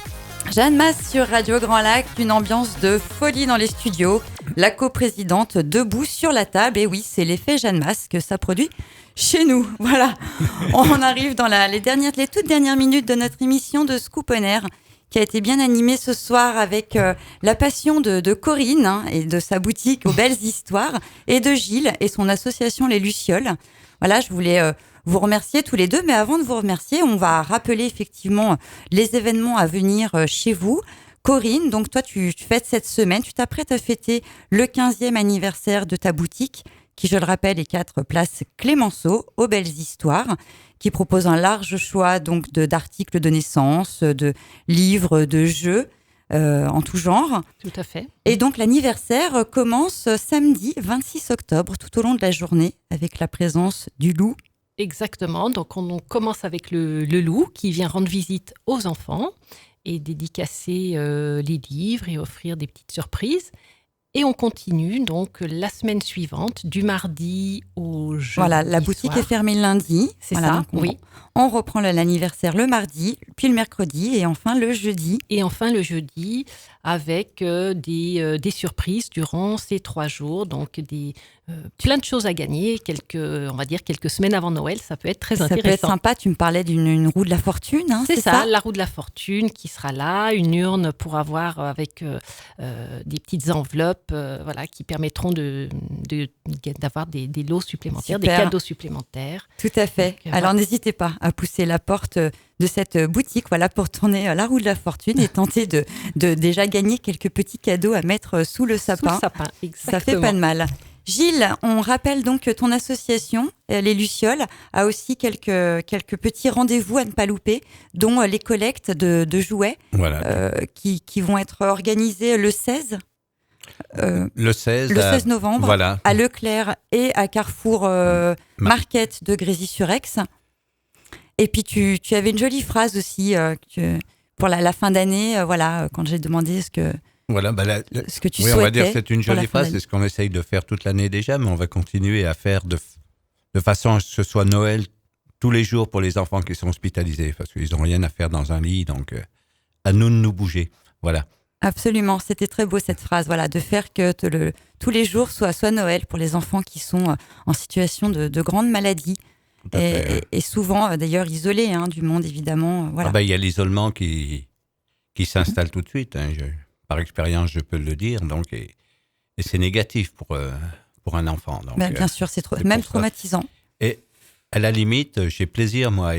Jeanne Masse sur Radio Grand Lac, une ambiance de folie dans les studios. La coprésidente debout sur la table. Et oui, c'est l'effet Jeanne Masse que ça produit chez nous. Voilà, on arrive dans les toutes dernières minutes de notre émission de Scoop on Air, qui a été bien animée ce soir avec la passion de Corinne et de sa boutique aux belles histoires, et de Gilles et son association Les Lucioles. Voilà, je voulais vous remercier tous les deux, mais avant de vous remercier, on va rappeler effectivement les événements à venir chez vous. Corinne, donc toi tu fêtes cette semaine, tu t'apprêtes à fêter le 15e anniversaire de ta boutique, qui, je le rappelle, est 4 place Clémenceau, aux belles histoires, qui propose un large choix donc d'articles de naissance, de livres, de jeux en tout genre. Tout à fait. Et donc l'anniversaire commence samedi 26 octobre, tout au long de la journée, avec la présence du loup. Exactement. Donc on commence avec le loup qui vient rendre visite aux enfants et dédicacer les livres et offrir des petites surprises. Et on continue donc la semaine suivante, du mardi au jeudi. Voilà, la boutique soir. est fermée le lundi. C'est voilà, ça, oui. On reprend l'anniversaire le mardi, puis le mercredi et enfin le jeudi. Et enfin le jeudi, avec des surprises durant ces 3 jours. Donc plein de choses à gagner, on va dire quelques semaines avant Noël. Ça peut être très intéressant. Ça peut être sympa. Tu me parlais d'une roue de la fortune. Hein, c'est ça, la roue de la fortune qui sera là. Une urne pour avoir avec des petites enveloppes voilà, qui permettront d'avoir des lots supplémentaires, Super. des cadeaux supplémentaires. Tout à fait. Donc, alors n'hésitez pas à pousser la porte de cette boutique, voilà, pour tourner la roue de la fortune et tenter de déjà gagner quelques petits cadeaux à mettre sous le sapin. Sous le sapin, exactement. Ça fait pas de mal. Gilles, on rappelle donc que ton association, les Lucioles, a aussi quelques petits rendez-vous à ne pas louper, dont les collectes de jouets voilà. qui vont être organisés le 16. Le 16 novembre, voilà. à Leclerc et à Carrefour Market de Grésy-sur-Aix. Et puis tu avais une jolie phrase aussi pour la fin d'année, voilà, quand j'ai demandé ce que tu souhaitais. On va dire que c'est une jolie phrase, c'est ce qu'on essaye de faire toute l'année déjà, mais on va continuer à faire de façon à ce que ce soit Noël tous les jours pour les enfants qui sont hospitalisés, parce qu'ils n'ont rien à faire dans un lit, donc à nous de nous bouger. Voilà. Absolument, c'était très beau cette phrase, voilà, de faire que tous les jours soit Noël pour les enfants qui sont en situation de grande maladie. Et souvent d'ailleurs isolés du monde, évidemment. Voilà. Il y a l'isolement qui s'installe tout de suite. Par expérience, je peux le dire. Donc, et c'est négatif pour un enfant. Donc, bien sûr, c'est même traumatisant. Et à la limite, j'ai plaisir, moi,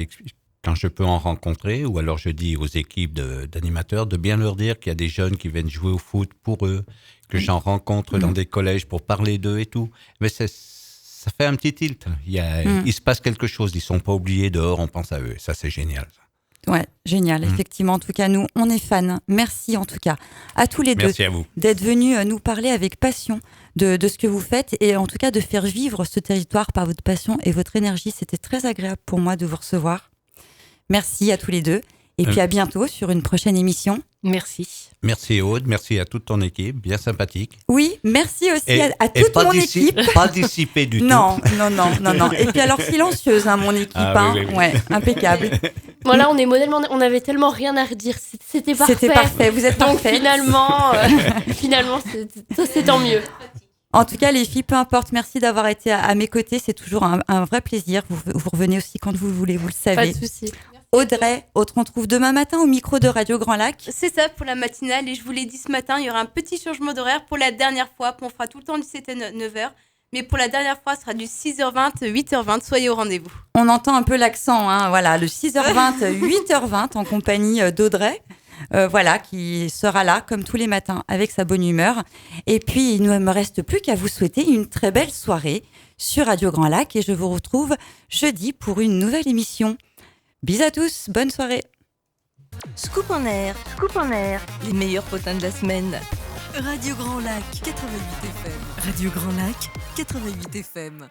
quand je peux en rencontrer, ou alors je dis aux équipes d'animateurs de bien leur dire qu'il y a des jeunes qui viennent jouer au foot pour eux, que j'en rencontre dans des collèges pour parler d'eux et tout. Mais ça fait un petit tilt. Il se passe quelque chose. Ils ne sont pas oubliés dehors, on pense à eux. Ça, c'est génial. Ouais, génial. Effectivement, en tout cas, nous, on est fans. Merci en tout cas à tous les deux Merci à vous. d'être venus nous parler avec passion de ce que vous faites et en tout cas de faire vivre ce territoire par votre passion et votre énergie. C'était très agréable pour moi de vous recevoir. Merci à tous les deux. Et puis à bientôt sur une prochaine émission. Merci. Merci Aude, merci à toute ton équipe, bien sympathique. Oui, merci aussi à toute mon équipe. Pas dissipée du tout. Non. Et puis alors silencieuse, mon équipe. Oui. Ouais, impeccable. Voilà, on est modèlement, on avait tellement rien à redire. C'était parfait. C'était parfait, vous êtes Donc parfaite. finalement, c'est tant mieux. En tout cas, les filles, peu importe, merci d'avoir été à mes côtés. C'est toujours un vrai plaisir. Vous revenez aussi quand vous voulez, vous le savez. Pas de souci. Audrey, on te retrouve demain matin au micro de Radio Grand Lac. C'est ça pour la matinale. Et je vous l'ai dit ce matin, il y aura un petit changement d'horaire pour la dernière fois. On fera tout le temps du 7 à 9h. Mais pour la dernière fois, ce sera du 6h20, 8h20. Soyez au rendez-vous. On entend un peu l'accent, voilà, le 6h20, 8h20 en compagnie d'Audrey. Qui sera là comme tous les matins avec sa bonne humeur. Et puis, il ne me reste plus qu'à vous souhaiter une très belle soirée sur Radio Grand Lac et je vous retrouve jeudi pour une nouvelle émission. Bisous à tous, bonne soirée. Scoop en air, les meilleurs potins de la semaine. Radio Grand Lac, 88 FM. Radio Grand Lac, 88 FM.